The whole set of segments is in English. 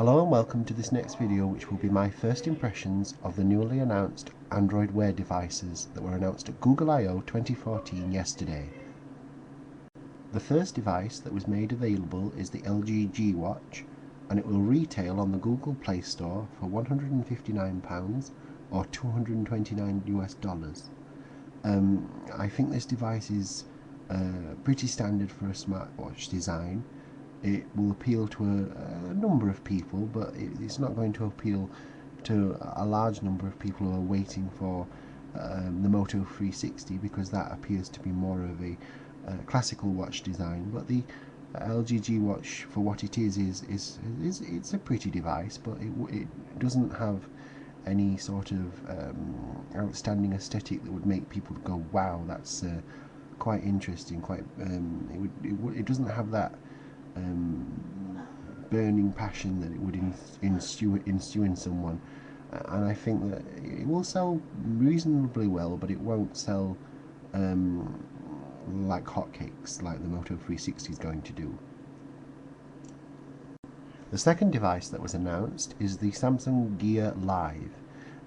Hello and welcome to this next video, which will be my first impressions of the newly announced Android Wear devices that were announced at Google I/O 2014 yesterday. The first device that was made available is the LG G Watch, and it will retail on the Google Play Store for £159 or $229 US. I think this device is pretty standard for a smartwatch design. It will appeal to a number of people, but it's not going to appeal to a large number of people who are waiting for the Moto 360, because that appears to be more of a classical watch design. But the LG G Watch, for what it is it's a pretty device, but it doesn't have any sort of outstanding aesthetic that would make people go, wow, that's quite interesting. It doesn't have that burning passion that it would instill in someone, and I think that it will sell reasonably well, but it won't sell like hotcakes like the Moto 360 is going to do. The second device that was announced is the Samsung Gear Live.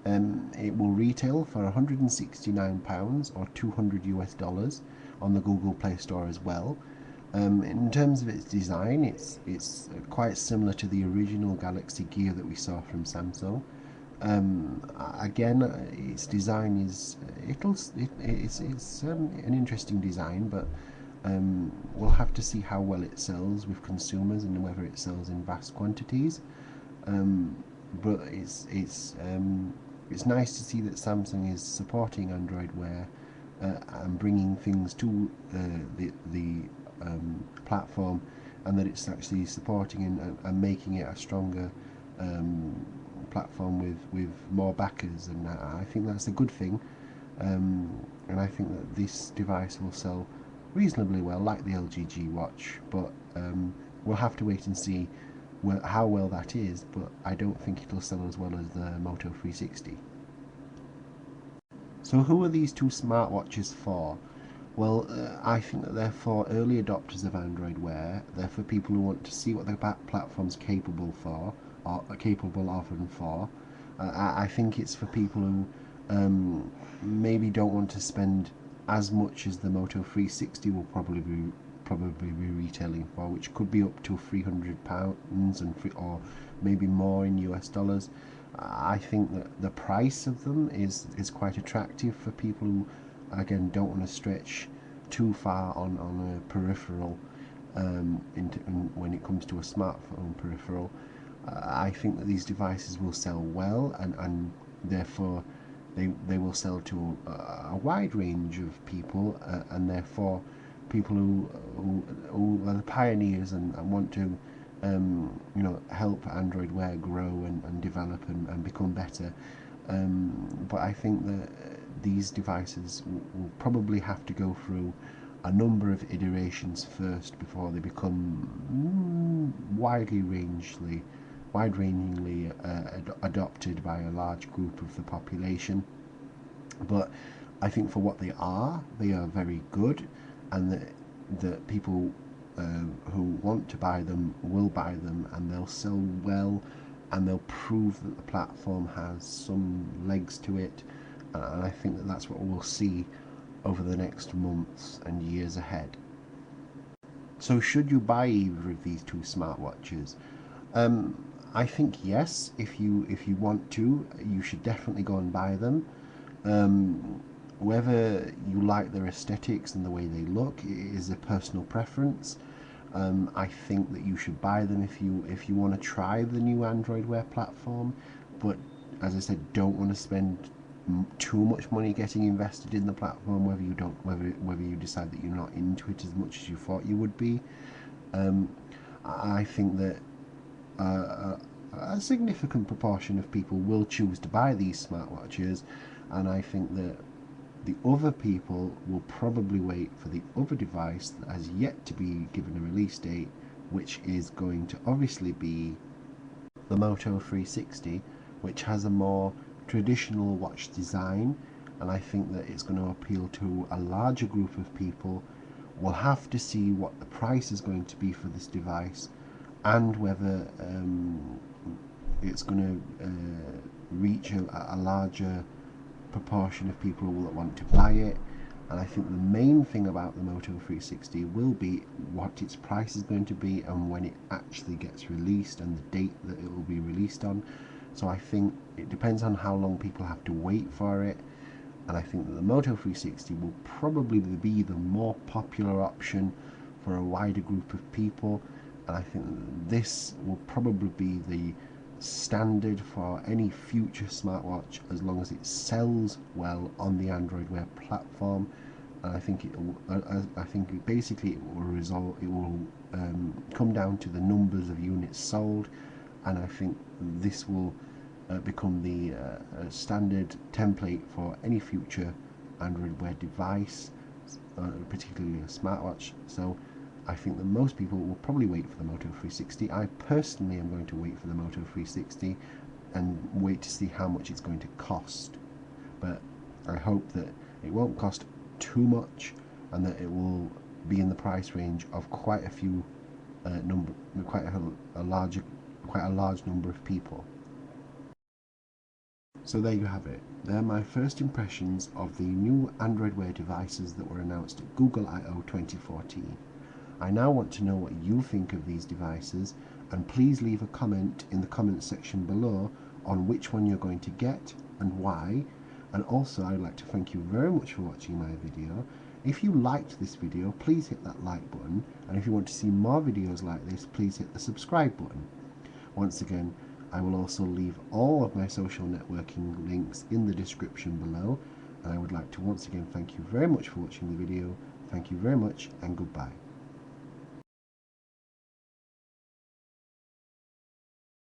It will retail for £169 or $200 on the Google Play Store as well. In terms of its design, it's quite similar to the original Galaxy Gear that we saw from Samsung. Again, its design is it's an interesting design, but we'll have to see how well it sells with consumers and whether it sells in vast quantities. But it's nice to see that Samsung is supporting Android Wear and bringing things to the platform, and that it's actually supporting and making it a stronger platform with more backers, and I think that's a good thing, and I think that this device will sell reasonably well, like the LG G Watch, but we'll have to wait and see how well that is, but I don't think it'll sell as well as the Moto 360. So who are these two smartwatches for? Well, I think that they're for early adopters of Android Wear. They're for people who want to see what the platform's capable for, or capable of and for. I think it's for people who maybe don't want to spend as much as the Moto 360 will probably be retailing for, which could be up to £300 or maybe more in US dollars. I think that the price of them is quite attractive for people who, again, don't want to stretch too far on a peripheral when it comes to a smartphone peripheral. I think that these devices will sell well, and therefore they will sell to a wide range of people, and therefore people who are the pioneers and want to help Android Wear grow and develop and become better. But I think that these devices will probably have to go through a number of iterations first before they become wide-rangingly adopted by a large group of the population. But I think for what they are very good, and that people who want to buy them will buy them, and they'll sell well, and they'll prove that the platform has some legs to it, and I think that that's what we'll see over the next months and years ahead. So should you buy either of these two smartwatches? I think yes, if you want to, you should definitely go and buy them. Whether you like their aesthetics and the way they look is a personal preference. I think that you should buy them if you want to try the new Android Wear platform, but as I said, don't want to spend too much money getting invested in the platform, whether you decide that you're not into it as much as you thought you would be. I think that a significant proportion of people will choose to buy these smartwatches, and I think that the other people will probably wait for the other device that has yet to be given a release date, which is going to obviously be the Moto 360, which has a more traditional watch design, and I think that it's going to appeal to a larger group of people. We'll have to see what the price is going to be for this device, and whether it's going to reach a larger proportion of people that want to buy it. And I think the main thing about the Moto 360 will be what its price is going to be and when it actually gets released and the date that it will be released on. So I think it depends on how long people have to wait for it. And I think that the Moto 360 will probably be the more popular option for a wider group of people. And I think this will probably be the standard for any future smartwatch as long as it sells well on the Android Wear platform. And I think basically it will result. It will come down to the numbers of units sold, and I think this will become the standard template for any future Android Wear device, particularly a smartwatch. So I think that most people will probably wait for the Moto 360. I personally am going to wait for the Moto 360 and wait to see how much it's going to cost. But I hope that it won't cost too much and that it will be in the price range of quite a large number of people. So there you have it. They're my first impressions of the new Android Wear devices that were announced at Google I/O 2014. I now want to know what you think of these devices, and please leave a comment in the comments section below on which one you're going to get and why. And also I'd like to thank you very much for watching my video. If you liked this video, please hit that like button, and if you want to see more videos like this, please hit the subscribe button. Once again, I will also leave all of my social networking links in the description below, and I would like to once again thank you very much for watching the video. Thank you very much, and goodbye.